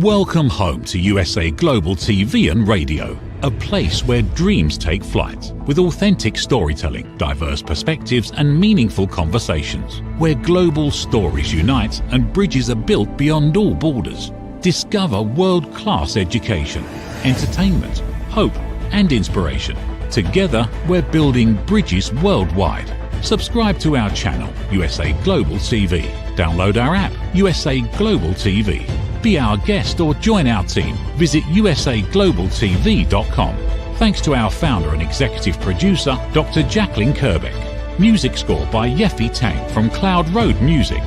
Welcome home to USA Global TV and Radio, a place where dreams take flight, with authentic storytelling, diverse perspectives and meaningful conversations, where global stories unite and bridges are built beyond all borders. Discover world-class education, entertainment, hope and inspiration. Together, we're building bridges worldwide. Subscribe to our channel, USA Global TV. Download our app, USA Global TV. Be our guest or join our team. Visit usaglobaltv.com. Thanks to our founder and executive producer, Dr. Jacqueline Kerbeck. Music score by Yeffy Tang from Cloud Road Music.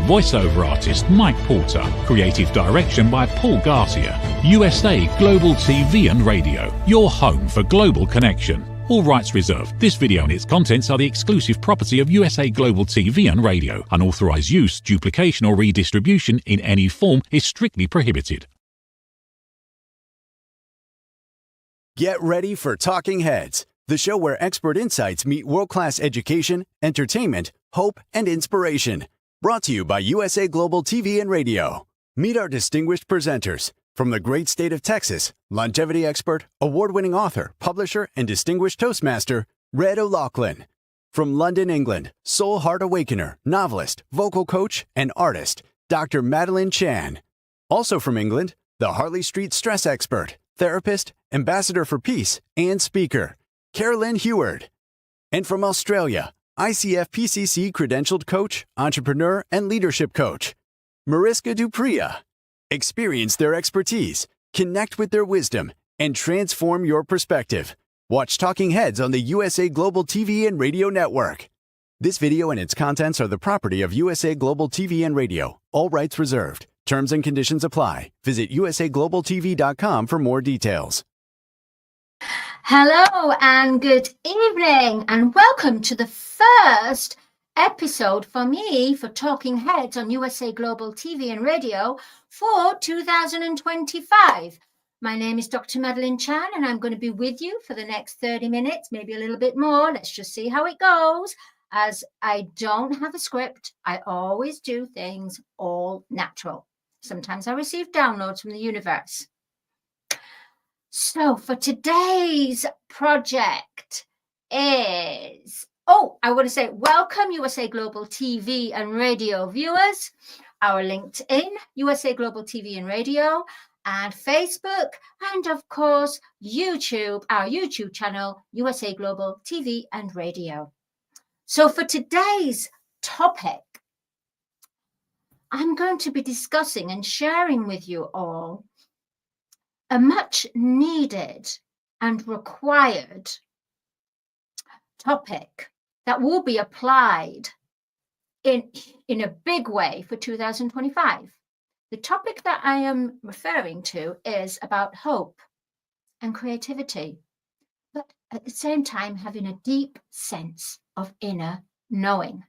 Voiceover artist Mike Porter. Creative direction by Paul Garcia. USA Global TV and Radio. Your home for global connection. All rights reserved. This video and its contents are the exclusive property of USA Global TV and Radio. Unauthorized use, duplication or redistribution in any form is strictly prohibited. Get ready for Talking Heads, the show where expert insights meet world-class education, entertainment, hope, and inspiration. Brought to you by USA Global TV and Radio. Meet our distinguished presenters. From the great state of Texas, longevity expert, award-winning author, publisher, and distinguished Toastmaster, Red O'Loughlin. From London, England, Soul Heart Awakener, novelist, vocal coach, and artist, Dr. Madalene Chan. Also from England, the Harley Street stress expert, therapist, ambassador for peace, and speaker, Carolyn Heward. And from Australia, ICF PCC credentialed coach, entrepreneur, and leadership coach, Mariska Dupria. Experience their expertise, connect with their wisdom, and transform your perspective. Watch Talking Heads on the USA Global TV and Radio Network. This video and its contents are the property of USA Global TV and Radio. All rights reserved. Terms and conditions apply. Visit usaglobaltv.com for more details. Hello and good evening and welcome to the first episode for me for Talking Heads on USA Global TV and Radio for 2025. My name is Dr. Madalene Chan and I'm going to be with you for the next 30 minutes, maybe a little bit more. Let's just see how it goes. As I don't have a script, I always do things all natural. Sometimes I receive downloads from the universe. So for today's project is... I want to say welcome USA Global TV and Radio viewers, our LinkedIn, USA Global TV and Radio, and Facebook, and of course, YouTube, our YouTube channel, USA Global TV and Radio. So for today's topic, I'm going to be discussing and sharing with you all a much needed and required topic that will be applied in a big way for 2025. The topic that I am referring to is about hope and creativity, but at the same time having a deep sense of inner knowing.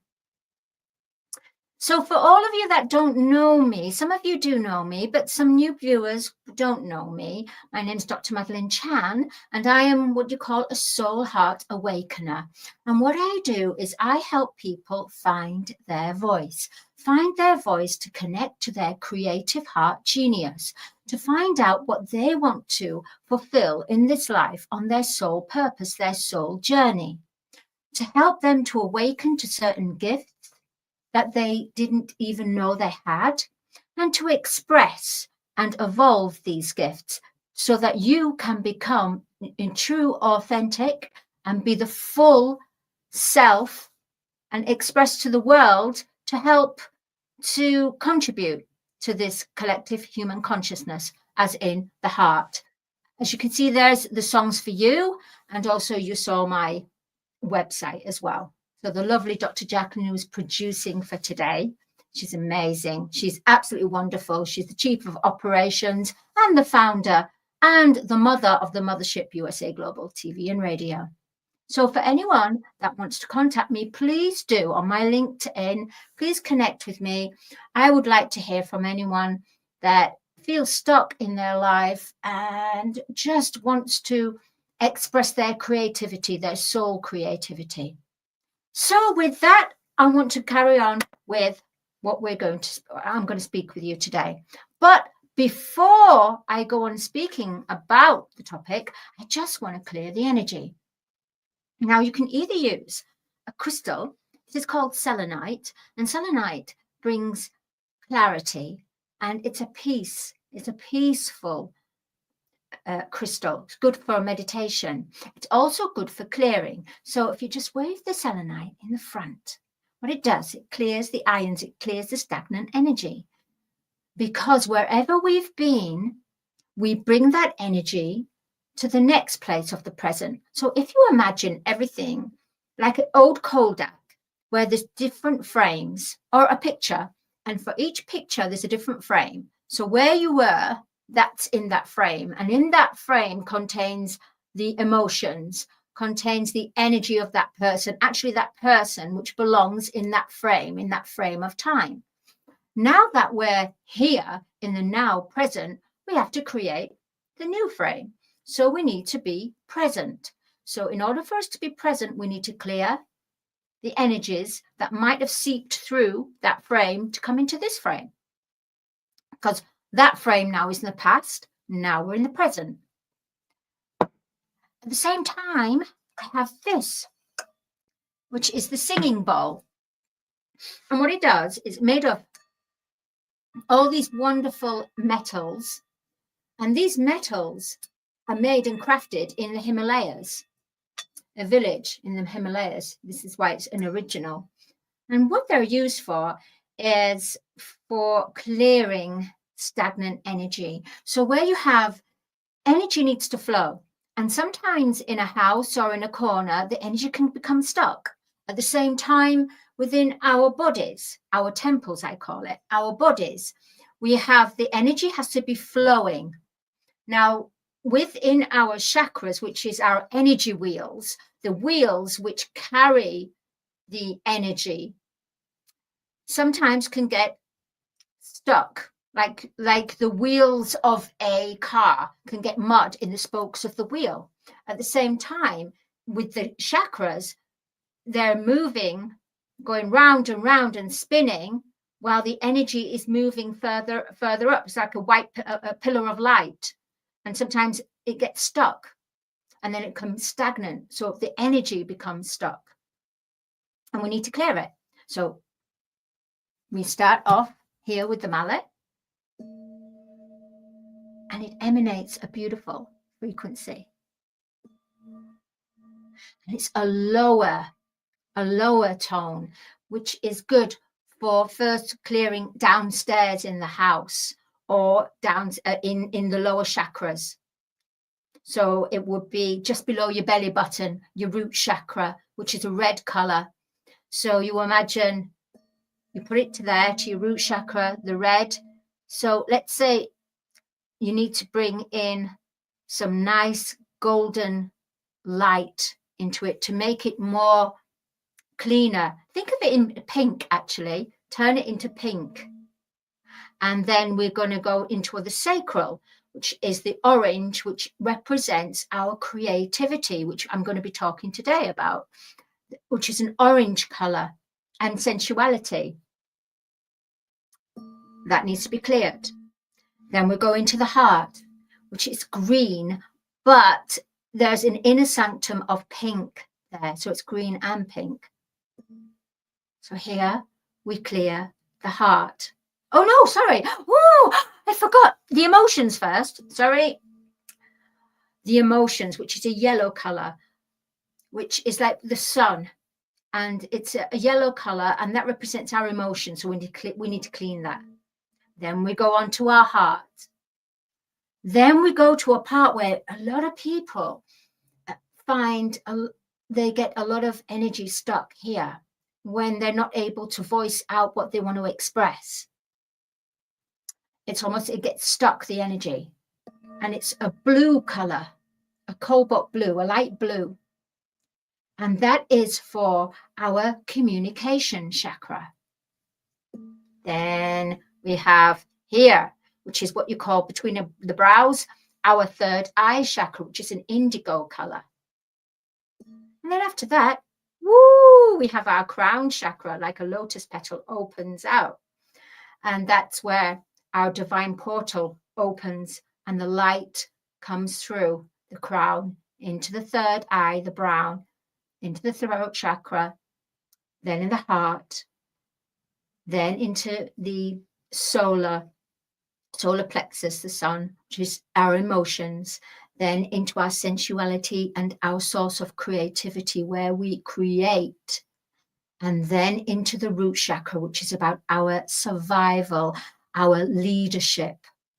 So for all of you that don't know me, some of you do know me, but some new viewers don't know me. My name is Dr. Madalene Chan, and I am what you call a soul heart awakener. And what I do is I help people find their voice to connect to their creative heart genius, to find out what they want to fulfill in this life on their soul purpose, their soul journey, to help them to awaken to certain gifts that they didn't even know they had, and to express and evolve these gifts so that you can become in true, authentic, and be the full self and express to the world to help to contribute to this collective human consciousness, as in the heart. As you can see, there's the songs for you, and also you saw my website as well. So the lovely Dr. Jacqueline, who is producing for today, she's amazing. She's absolutely wonderful. She's the chief of operations and the founder and the mother of the mothership USA Global TV and Radio. So for anyone that wants to contact me, please do on my LinkedIn. Please connect with me. I would like to hear from anyone that feels stuck in their life and just wants to express their creativity, their soul creativity. So with that, I want to carry on with what I'm going to speak with you today. But before I go on speaking about the topic, I just want to clear the energy. Now, you can either use a crystal. It is called selenite, and selenite brings clarity, and it's a peace. It's a peaceful crystal. It's good for meditation. It's also good for clearing. So if you just wave the selenite in the front, what it does, it clears the ions, it clears the stagnant energy. Because wherever we've been, we bring that energy to the next place of the present. So if you imagine everything like an old Kodak, where there's different frames, or a picture, and for each picture there's a different frame. So where you were, that's in that frame, and in that frame contains the emotions, contains the energy of that person, actually that person which belongs in that frame of time. Now that we're here in the now present, we have to create the new frame. So we need to be present. So in order for us to be present, we need to clear the energies that might have seeped through that frame to come into this frame. Because that frame now is in the past, now we're in the present. At the same time, I have this, which is the singing bowl. And what it does is made of all these wonderful metals, and these metals are made and crafted in the Himalayas, a village in the Himalayas. This is why it's an original. And what they're used for is for clearing stagnant energy. So where you have energy needs to flow, and sometimes in a house or in a corner, the energy can become stuck. At the same time, within our bodies, our temples, I call it, our bodies, we have the energy has to be flowing. Now, within our chakras, which is our energy wheels, the wheels which carry the energy, sometimes can get stuck, like the wheels of a car can get mud in the spokes of the wheel. At the same time, with the chakras, they're moving, going round and round and spinning, while the energy is moving further up. It's like a pillar of light, and sometimes it gets stuck, and then it becomes stagnant. So the energy becomes stuck, and we need to clear it. So we start off here with the mallet, and it emanates a beautiful frequency. And it's a lower tone, which is good for first clearing downstairs in the house or down in the lower chakras. So it would be just below your belly button, your root chakra, which is a red color. So you imagine you put it to there, to your root chakra, the red. So let's say you need to bring in some nice golden light into it to make it more cleaner. Think of it in pink, actually. Turn it into pink. And then we're going to go into the sacral, which is the orange, which represents our creativity, which I'm going to be talking today about, which is an orange color, and sensuality. That needs to be cleared. Then we go into the heart, which is green, but there's an inner sanctum of pink there. So it's green and pink. So here we clear the heart. Oh no, sorry. Woo, I forgot the emotions first. Sorry. The emotions, which is a yellow color, which is like the sun. And it's a yellow color, and that represents our emotions. So we need to clean that. Then we go on to our heart. Then we go to a part where a lot of people find they get a lot of energy stuck here when they're not able to voice out what they want to express. It's almost, it gets stuck, the energy. And it's a blue color, a cobalt blue, a light blue. And that is for our communication chakra. Then we have here, which is what you call between the brows, our third eye chakra, which is an indigo color. And then after that, woo, we have our crown chakra, like a lotus petal opens out. And that's where our divine portal opens and the light comes through the crown into the third eye, the brown, into the throat chakra, then in the heart, then into the solar plexus, the sun, which is our emotions, then into our sensuality and our source of creativity, where we create, and then into the root chakra, which is about our survival, our leadership,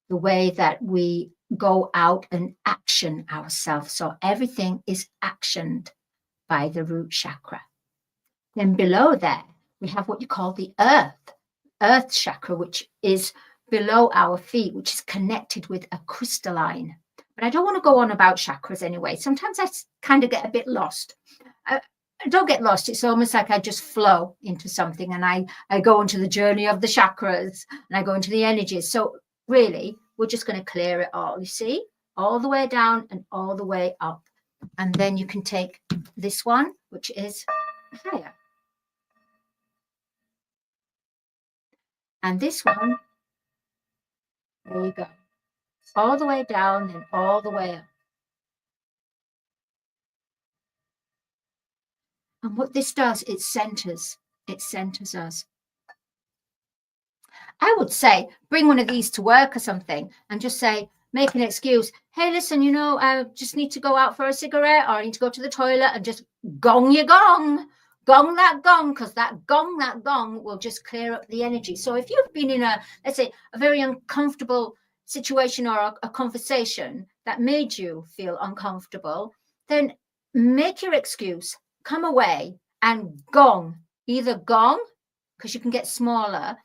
the way that we go out and action ourselves. So everything is actioned by the root chakra. Then below there, we have what you call the earth chakra, which is below our feet, which is connected with a crystalline. But I don't want to go on about chakras anyway. Sometimes I kind of get a bit lost. I don't get lost. It's almost like I just flow into something, and I go into the journey of the chakras, and I go into the energies. So really, we're just going to clear it all, you see, all the way down and all the way up. And then you can take this one, which is higher. And this one, there you go. All the way down and all the way up. And what this does, it centers us. I would say, bring one of these to work or something and just say, make an excuse. Hey, listen, you know, I just need to go out for a cigarette, or I need to go to the toilet, and just gong your gong. Gong that gong, because that gong will just clear up the energy. So if you've been in a, let's say, a very uncomfortable situation or a conversation that made you feel uncomfortable, then make your excuse, come away and gong. Either gong, because you can get smaller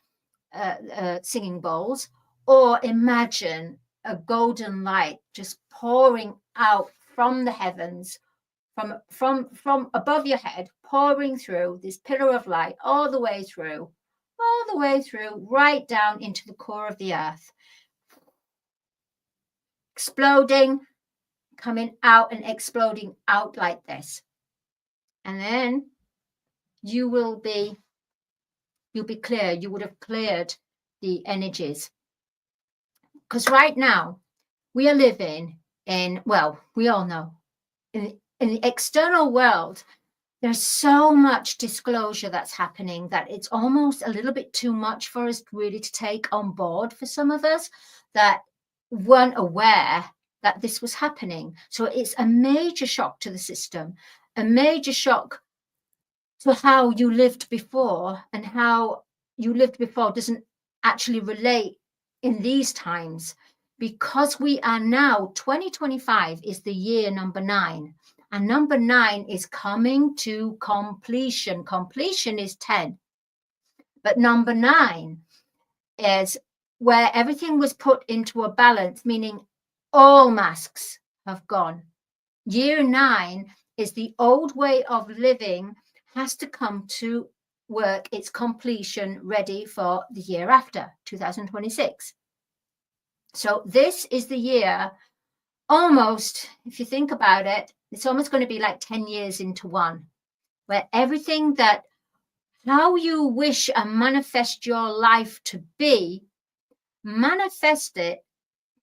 singing bowls, or imagine a golden light just pouring out from the heavens, from above your head, pouring through this pillar of light all the way through, right down into the core of the earth, exploding, coming out and exploding out like this. And then you'll be clear. You would have cleared the energies. Because right now we are living in, well, we all know, in the external world, there's so much disclosure that's happening that it's almost a little bit too much for us really to take on board for some of us that weren't aware that this was happening. So it's a major shock to the system, a major shock to how you lived before, and how you lived before doesn't actually relate in these times, because we are now, 2025 is the year number 9. And number 9 is coming to completion. Completion is 10. But number 9 is where everything was put into a balance, meaning all masks have gone. Year 9 is the old way of living has to come to work its completion, ready for the year after, 2026. So this is the year, almost, if you think about it, it's almost going to be like 10 years into one, where everything that, how you wish and manifest your life to be, manifest it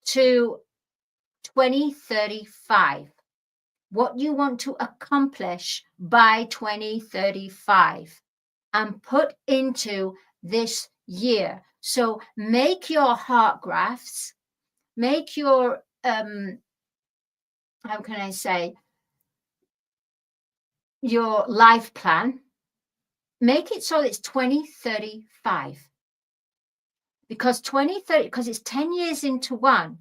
to 2035. What you want to accomplish by 2035 and put into this year. So make your heart graphs, make your, how can I say, your life plan, make it so it's 2035. Because 2030, because it's 10 years into one,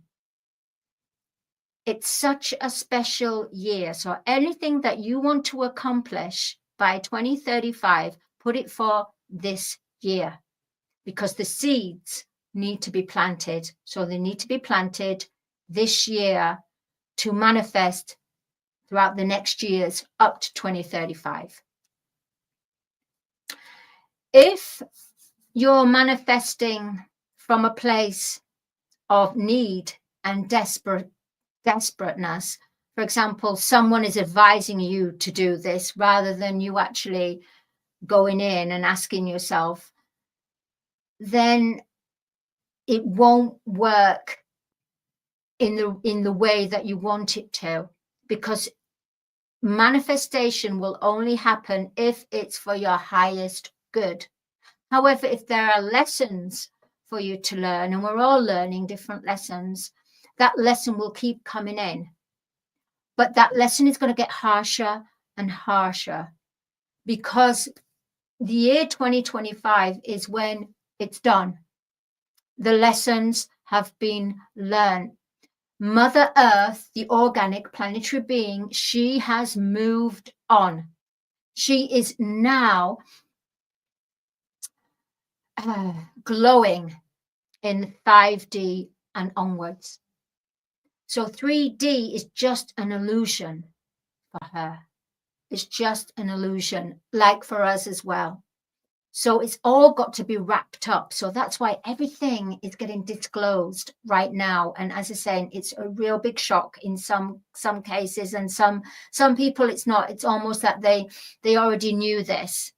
it's such a special year. So anything that you want to accomplish by 2035, put it for this year, because the seeds need to be planted. So they need to be planted this year to manifest throughout the next years up to 2035. If you're manifesting from a place of need and desperateness, for example, someone is advising you to do this rather than you actually going in and asking yourself, then it won't work in the way that you want it to, because manifestation will only happen if it's for your highest good. However, if there are lessons for you to learn, and we're all learning different lessons, that lesson will keep coming in. But that lesson is going to get harsher and harsher, because the year 2025 is when it's done. The lessons have been learned. Mother Earth, the organic planetary being, she has moved on. She is now glowing in 5D and onwards. So 3D is just an illusion for her. It's just an illusion, like for us as well. So it's all got to be wrapped up. So that's why everything is getting disclosed right now. And as I say, it's a real big shock in some cases, and some people it's not. It's almost that they already knew this,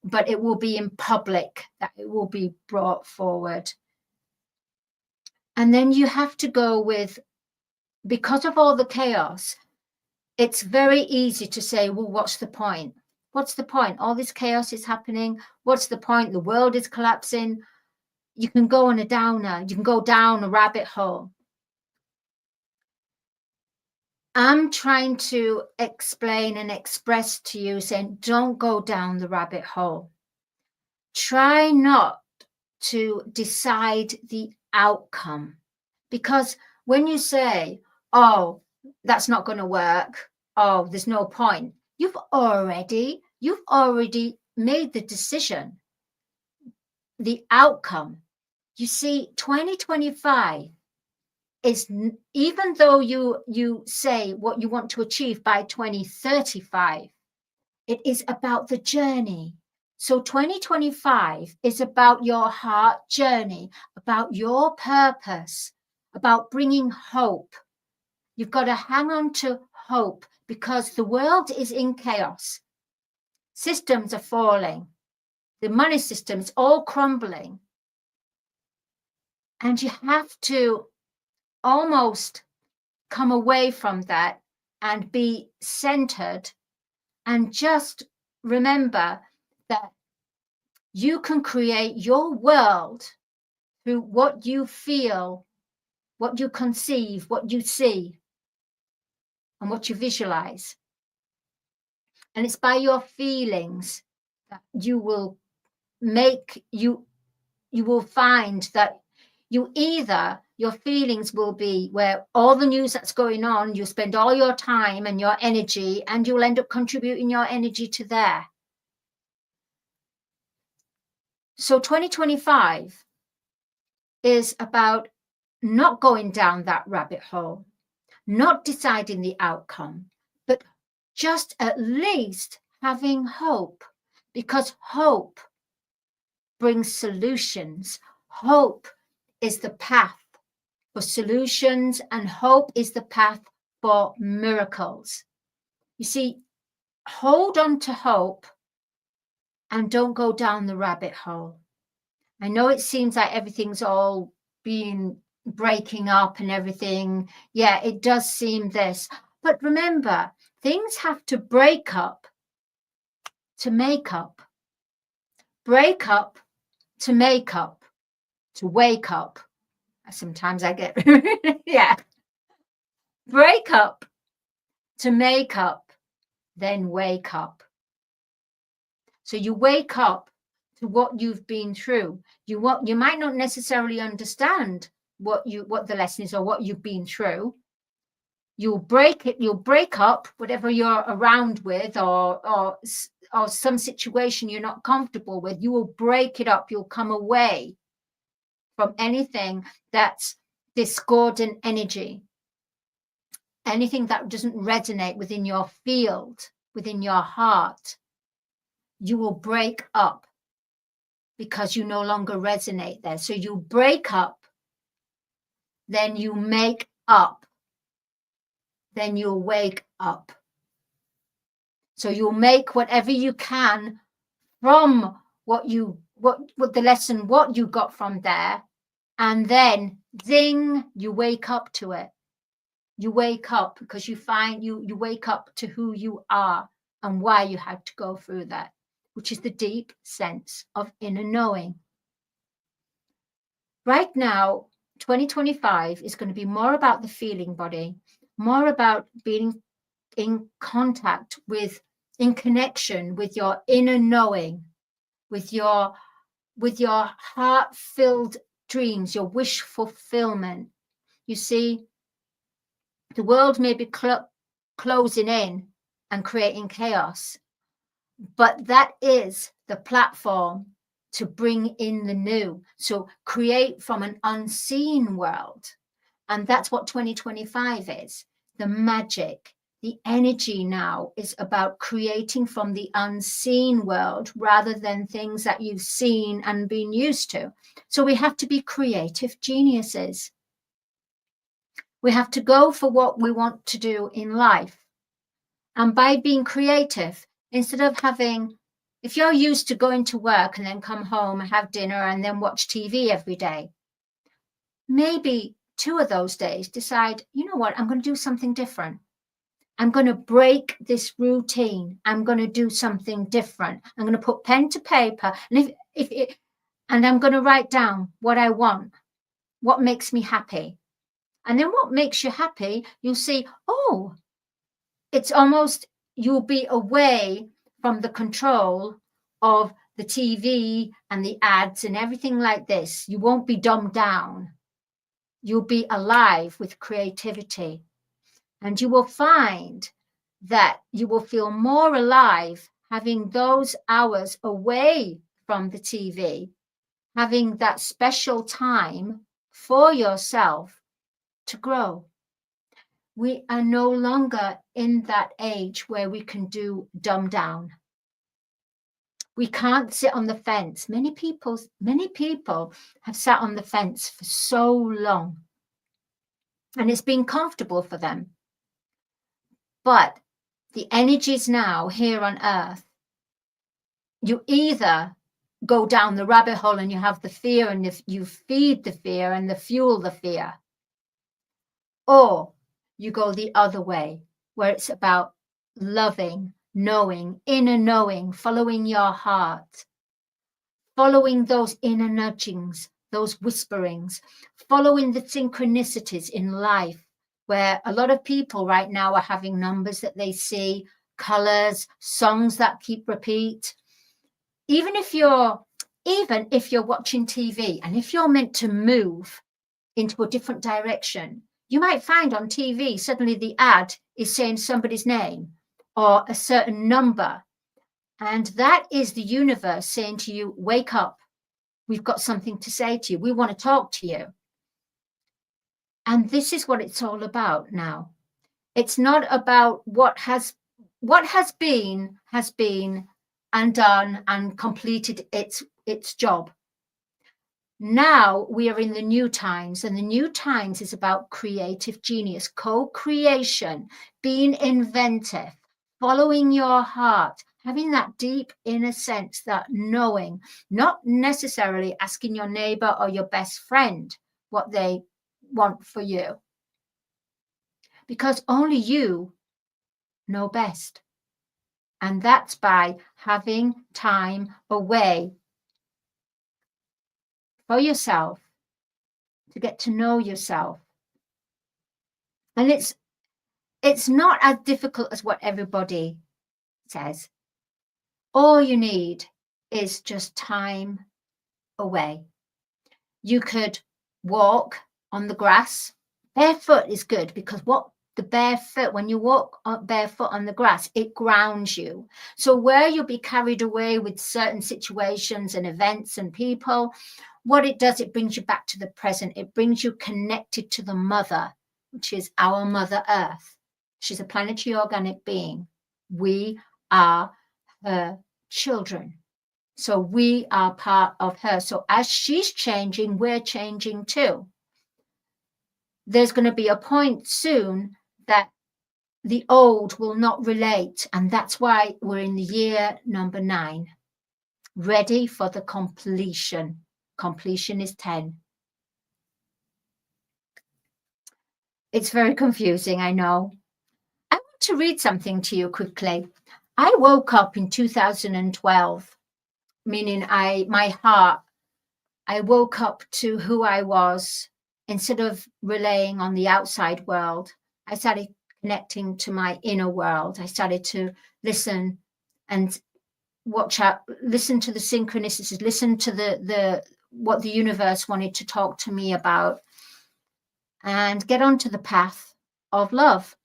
but it will be in public, that it will be brought forward. And then you have to go with, because of all the chaos, it's very easy to say, well, what's the point? What's the point? All this chaos is happening. What's the point? The world is collapsing. You can go on a downer. You can go down a rabbit hole. I'm trying to explain and express to you, saying, don't go down the rabbit hole. Try not to decide the outcome. Because when you say, oh, that's not going to work, oh, there's no point, you've already made the decision, the outcome. You see, 2025 is, even though you say what you want to achieve by 2035, it is about the journey. So 2025 is about your heart journey, about your purpose, about bringing hope. You've got to hang on to hope, because the world is in chaos. Systems are falling. The money system is all crumbling. And you have to almost come away from that and be centered, and just remember that you can create your world through what you feel, what you conceive, what you see, and what you visualize. And it's by your feelings that you will find that your feelings will be where all the news that's going on, you spend all your time and your energy, and you'll end up contributing your energy to there. So 2025 is about not going down that rabbit hole, not deciding the outcome, but just at least having hope, because hope brings solutions. Hope is the path for solutions, and hope is the path for miracles. You see, hold on to hope and don't go down the rabbit hole. I know it seems like everything's all being breaking up and everything. Yeah, it does seem this. But remember, things have to break up to make up. Break up to make up, to wake up. Sometimes I get, yeah. Break up to make up, then wake up. So you wake up to what you've been through. You might not necessarily understand what the lesson is or what you've been through. You'll break up whatever you're around with, or some situation you're not comfortable with. You will break it up. You'll come away from anything that's discordant energy, anything that doesn't resonate within your field, within your heart. You will break up because you no longer resonate there. So you break up, then you make up, then you'll wake up. So you'll make whatever you can from what the lesson, what you got from there, And then, zing, you wake up to it. You wake up because you find you wake up to who you are and why you had to go through that, which is the deep sense of inner knowing. Right now, 2025 is going to be more about the feeling body, more about being in contact with, in connection with your inner knowing, with your heart-filled dreams, your wish fulfillment. You see, the world may be closing in and creating chaos, but that is the platform to bring in the new. So create from an unseen world. And that's what 2025 is. The magic, the energy now is about creating from the unseen world rather than things that you've seen and been used to. So we have to be creative geniuses. We have to go for what we want to do in life. And by being creative, instead of having, if you're used to going to work and then come home and have dinner and then watch TV every day, maybe 2 of those days decide, you know what, I'm going to do something different. I'm going to break this routine. I'm going to do something different. I'm going to put pen to paper, and and I'm going to write down what I want, what makes me happy. And then what makes you happy, you'll see, oh, it's almost, you'll be away from the control of the TV and the ads and everything like this. You won't be dumbed down. You'll be alive with creativity. And you will find that you will feel more alive having those hours away from the TV, having that special time for yourself to grow. We are no longer in that age where we can do dumb down. We can't sit on the fence. Many people have sat on the fence for so long, and it's been comfortable for them. But the energies now here on earth, you either go down the rabbit hole and you have the fear and you feed the fear and the fuel the fear, or you go the other way, where it's about loving, knowing, inner knowing, following your heart, following those inner nudgings, those whisperings, following the synchronicities in life, where a lot of people right now are having numbers that they see, colors, songs that keep repeat. Even if you're watching TV and if you're meant to move into a different direction, you might find on TV suddenly the ad is saying somebody's name or a certain number. And that is the universe saying to you, wake up. We've got something to say to you. We want to talk to you. And this is what it's all about now. It's not about what has been and done and completed its job. Now we are in the new times, and the new times is about creative genius, co-creation, being inventive, following your heart, having that deep inner sense, that knowing, not necessarily asking your neighbor or your best friend what they want for you, because only you know best. And that's by having time away for yourself, to get to know yourself. And it's not as difficult as what everybody says. All you need is just time away. You could walk on the grass. Barefoot is good, because when you walk barefoot on the grass, it grounds you. So where you'll be carried away with certain situations and events and people, what it does, it brings you back to the present. It brings you connected to the mother, which is our Mother Earth. She's a planetary organic being. We are her children. So we are part of her. So as she's changing, we're changing too. There's going to be a point soon that the old will not relate. And that's why we're in the year number 9, ready for the completion. Completion is 10. It's very confusing, I know. I want to read something to you quickly. I woke up in 2012, meaning my heart, I woke up to who I was. Instead of relying on the outside world, I started connecting to my inner world. I started to listen and watch out, listen to the synchronicities, listen to the what the universe wanted to talk to me about, and get onto the path of love.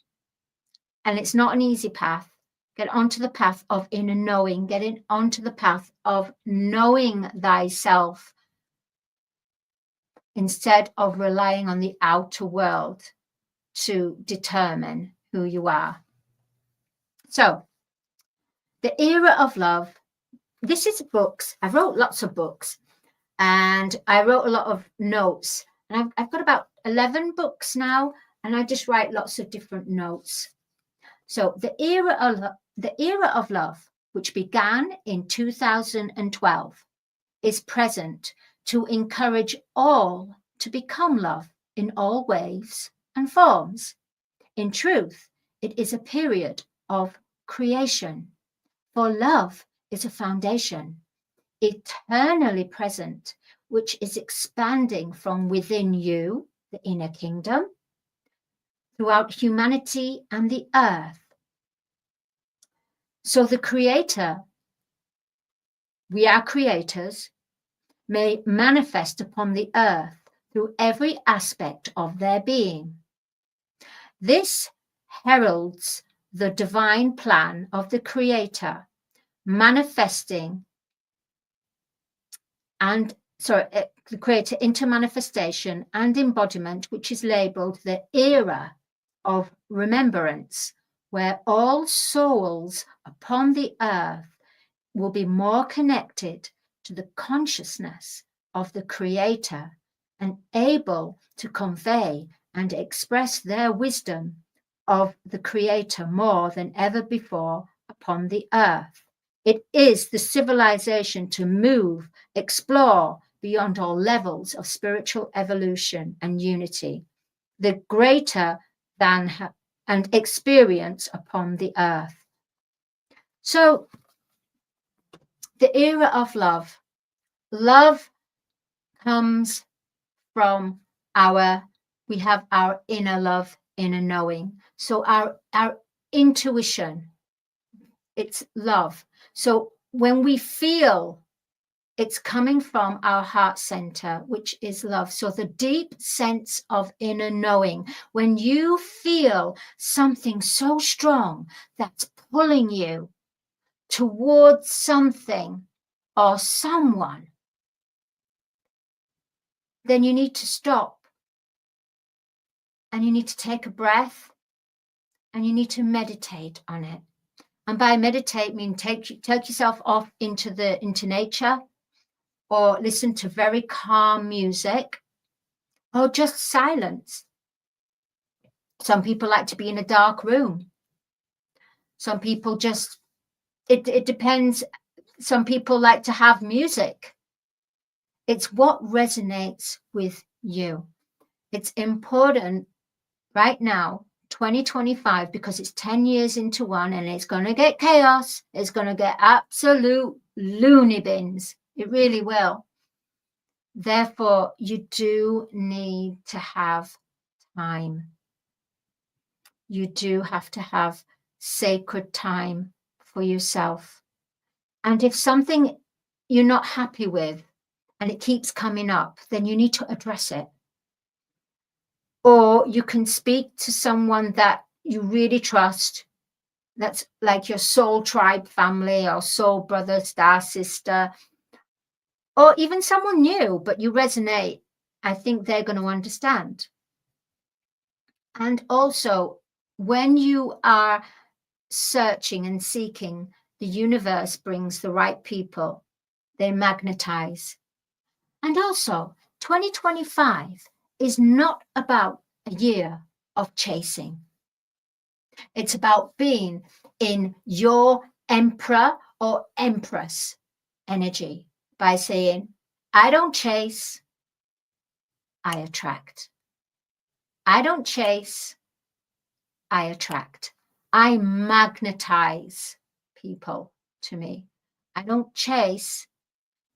And it's not an easy path. Get onto the path of inner knowing, getting onto the path of knowing thyself instead of relying on the outer world to determine who you are. So, the era of love, this is books. I wrote lots of books and I wrote a lot of notes. And I've got about 11 books now, and I just write lots of different notes. So the era of love, which began in 2012, is present to encourage all to become love in all ways and forms. In truth, it is a period of creation, for love is a foundation, eternally present, which is expanding from within you, the inner kingdom, throughout humanity and the earth. So the Creator, we are creators, may manifest upon the earth through every aspect of their being. This heralds the divine plan of the Creator manifesting the Creator into manifestation and embodiment, which is labeled the era of remembrance, where all souls upon the earth will be more connected to the consciousness of the Creator and able to convey and express their wisdom of the Creator more than ever before upon the earth. It is the civilization to move, explore beyond all levels of spiritual evolution and unity, the greater than and experience upon the earth. So the era of love. Love comes from we have our inner love, inner knowing. So our intuition, it's love. So when we feel, it's coming from our heart center, which is love. So the deep sense of inner knowing, when you feel something so strong that's pulling you towards something or someone, then you need to stop and you need to take a breath and you need to meditate on it. And by meditate, I mean take yourself off into nature, or listen to very calm music, or just silence. Some people like to be in a dark room. Some people just, it depends. Some people like to have music. It's what resonates with you. It's important right now, 2025, because it's 10 years into one, and it's going to get chaos. It's going to get absolute loony bins. It really will. Therefore, you do need to have time. You do have to have sacred time for yourself. And if something you're not happy with and it keeps coming up, then you need to address it. Or you can speak to someone that you really trust, that's like your soul tribe family or soul brother, star sister, or even someone new, but you resonate. I think they're going to understand. And also, when you are searching and seeking, the universe brings the right people. They magnetize. And also, 2025 is not about a year of chasing. It's about being in your emperor or empress energy by saying, I don't chase, I attract. I don't chase, I attract. I magnetize people to me. I don't chase,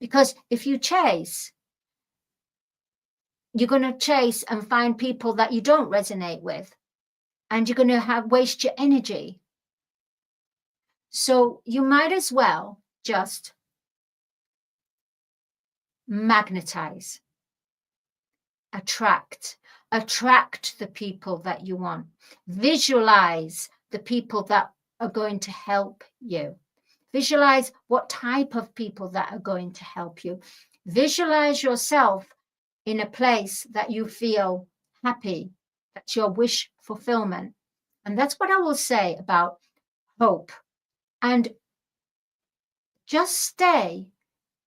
because if you chase, you're going to chase and find people that you don't resonate with, and you're going to waste your energy. So you might as well just magnetize, attract the people that you want. Visualize the people that are going to help you. Visualize what type of people that are going to help you. Visualize yourself in a place that you feel happy. That's your wish fulfillment. And that's what I will say about hope. And just stay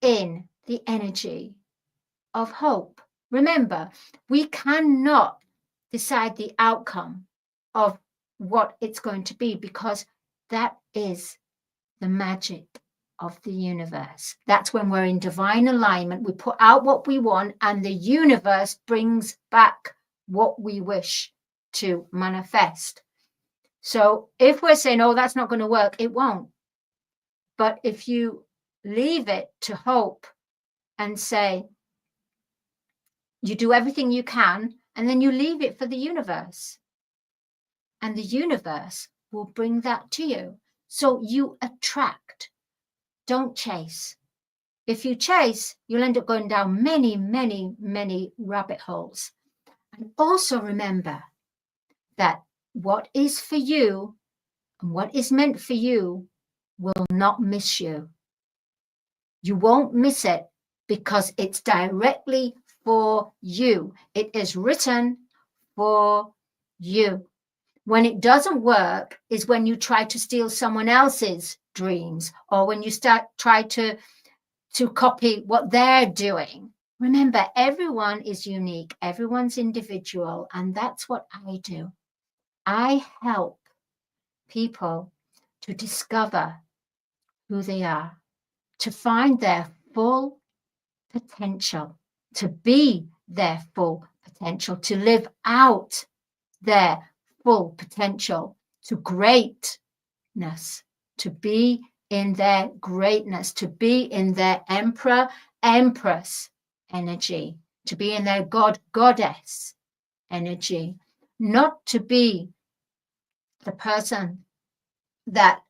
in the energy of hope. Remember, we cannot decide the outcome of what it's going to be, because that is the magic of the universe. That's when we're in divine alignment. We put out what we want, and the universe brings back what we wish to manifest. So if we're saying, oh, that's not going to work, it won't. But if you leave it to hope and say, you do everything you can, and then you leave it for the universe, and the universe will bring that to you. So you attract, don't chase. If you chase, you'll end up going down many, many, many rabbit holes. And also remember that what is for you and what is meant for you will not miss you. You won't miss it, because it's directly for you. It is written for you. When it doesn't work is when you try to steal someone else's dreams, or when you try to copy what they're doing. Remember, everyone is unique, everyone's individual, and that's what I do. I help people to discover who they are, to find their full potential, to be their full potential, to live out their full potential to greatness, to be in their greatness, to be in their emperor, empress energy, to be in their god, goddess energy, not to be the person that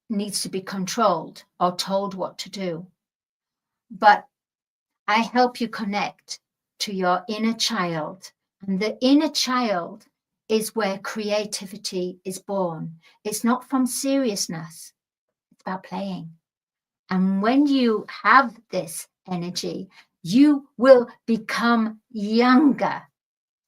needs to be controlled or told what to do. But I help you connect to your inner child, and the inner child is where creativity is born. It's not from seriousness, it's about playing. And when you have this energy, you will become younger.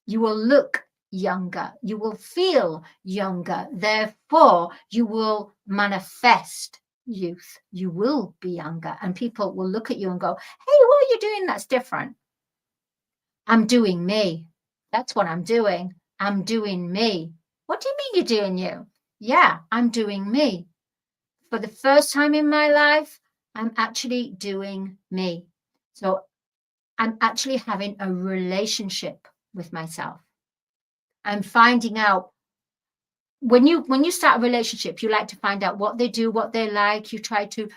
You will look younger. You will feel younger. Therefore, you will manifest youth. You will be younger, and people will look at you and go, hey, what are you doing that's different? I'm doing me. That's what I'm doing. I'm doing me. What do you mean you're doing you? Yeah, I'm doing me. For the first time in my life, I'm actually doing me. So I'm actually having a relationship with myself. I'm finding out, when you start a relationship, you like to find out what they do, what they like. You try to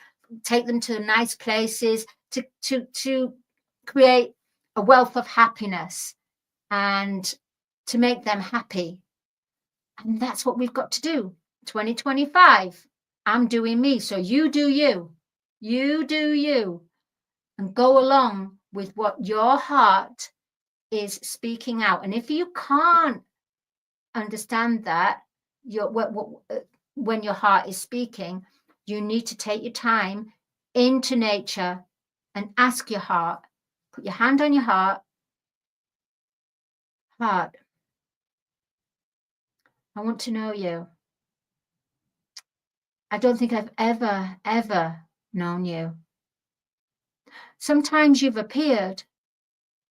take them to nice places to create a wealth of happiness and to make them happy. And that's what we've got to do. 2025, I'm doing me. So you do you. You do you. And go along with what your heart is speaking out. And if you can't understand that, when your heart is speaking, you need to take your time into nature and ask your heart. Put your hand on your heart. Heart, I want to know you. I don't think I've ever known you. Sometimes you've appeared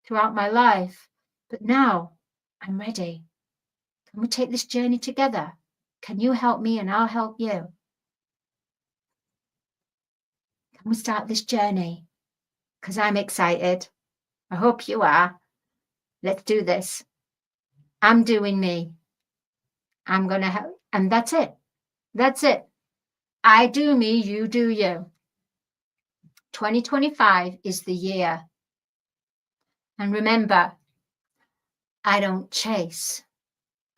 throughout my life, but now I'm ready. Can we take this journey together? Can you help me and I'll help you? Can we start this journey? Because I'm excited. I hope you are. Let's do this. I'm doing me. I'm going to help. And that's it. That's it. I do me, you do you. 2025 is the year. And remember, I don't chase,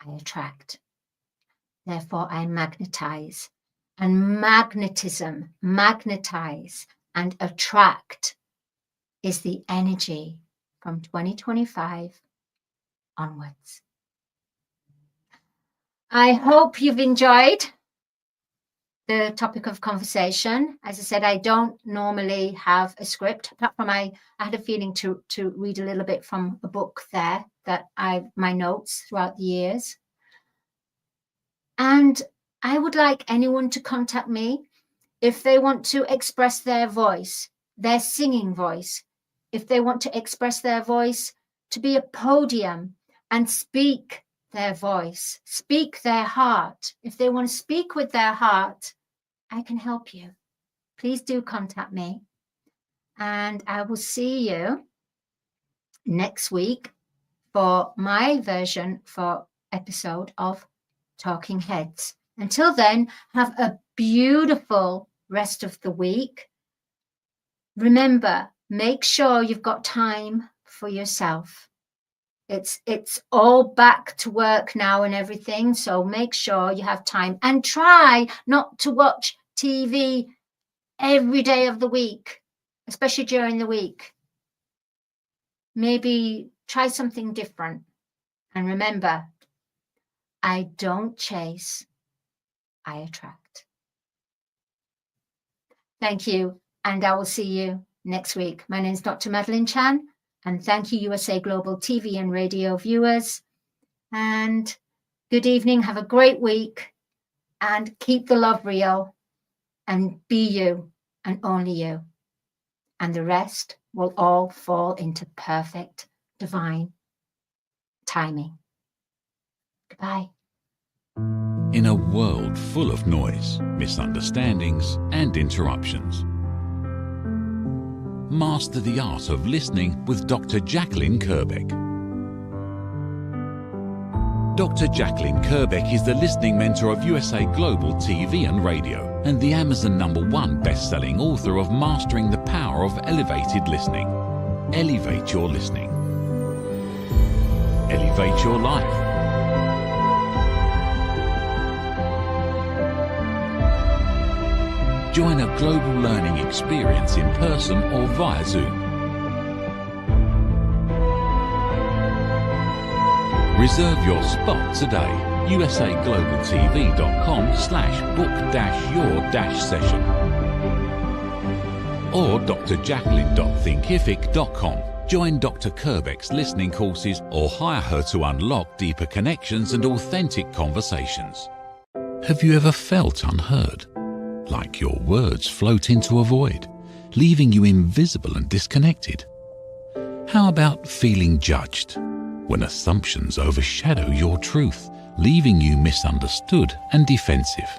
I attract. Therefore, I magnetize. And magnetism, magnetize and attract is the energy from 2025 onwards. I hope you've enjoyed the topic of conversation. As I said, I don't normally have a script, apart from I had a feeling to read a little bit from a book there that my notes throughout the years. And I would like anyone to contact me if they want to express their voice, their singing voice, if they want to express their voice to be a podium and speak their voice, speak their heart. If they want to speak with their heart, I can help you. Please do contact me. And I will see you next week for my version for episode of Talking Heads. Until then, have a beautiful rest of the week. Remember, make sure you've got time for yourself. It's all back to work now and everything, so make sure you have time and try not to watch TV every day of the week, especially during the week. Maybe try something different. And remember, I don't chase, I attract. Thank you, and I will see you next week. My name is Dr. Madalene Chan, and thank you, USA Global TV and radio viewers. And good evening, have a great week, and keep the love real, and be you, and only you. And the rest will all fall into perfect, divine timing. Goodbye. In a world full of noise, misunderstandings, and interruptions, master the art of listening with Dr. Jacqueline Kerbeck. Dr. Jacqueline Kerbeck is the listening mentor of USA Global TV and radio, and the Amazon #1 best-selling author of Mastering the Power of Elevated Listening. Elevate your listening. Elevate your life. Join a global learning experience in person or via Zoom. Reserve your spot today. usaglobaltv.com/book-your-session or drjacqueline.thinkific.com. Join Dr. Kerbeck's listening courses or hire her to unlock deeper connections and authentic conversations. Have you ever felt unheard? Like your words float into a void, leaving you invisible and disconnected? How about feeling judged, when assumptions overshadow your truth, leaving you misunderstood and defensive?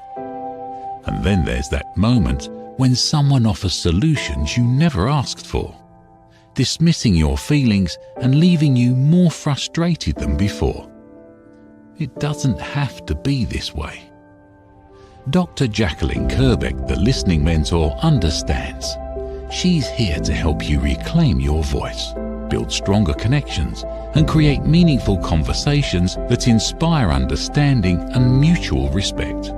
And then there's that moment when someone offers solutions you never asked for, dismissing your feelings and leaving you more frustrated than before. It doesn't have to be this way. Dr. Jacqueline Kerbeck, the listening mentor, understands. She's here to help you reclaim your voice, build stronger connections, and create meaningful conversations that inspire understanding and mutual respect.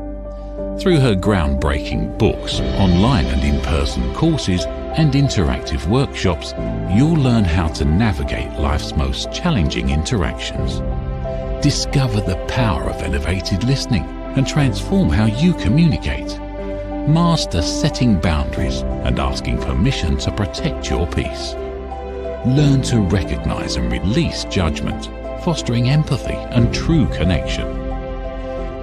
Through her groundbreaking books, online and in-person courses, and interactive workshops, you'll learn how to navigate life's most challenging interactions. Discover the power of elevated listening and transform how you communicate. Master setting boundaries and asking permission to protect your peace. Learn to recognize and release judgment, fostering empathy and true connection.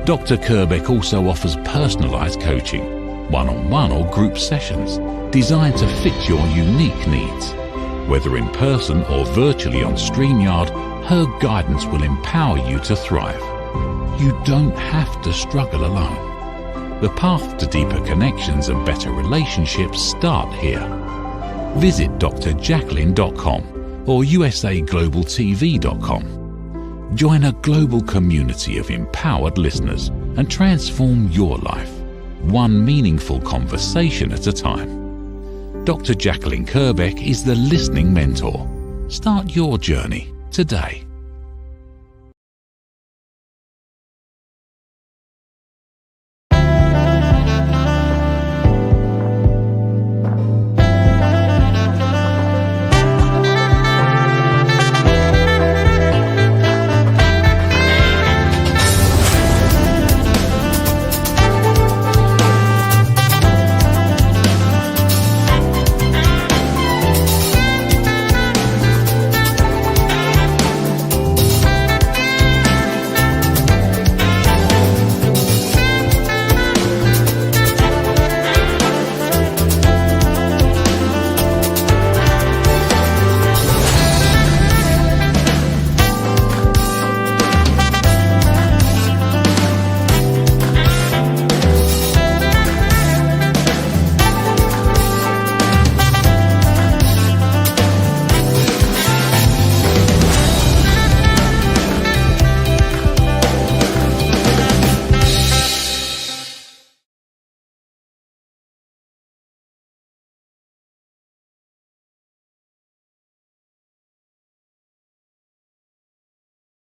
Dr. Kerbeck also offers personalized coaching, one-on-one or group sessions designed to fit your unique needs. Whether in person or virtually on StreamYard, her guidance will empower you to thrive. You don't have to struggle alone. The path to deeper connections and better relationships start here. Visit drjacqueline.com or usaglobaltv.com. Join a global community of empowered listeners and transform your life, one meaningful conversation at a time. Dr. Jacqueline Kerbeck is the listening mentor. Start your journey today.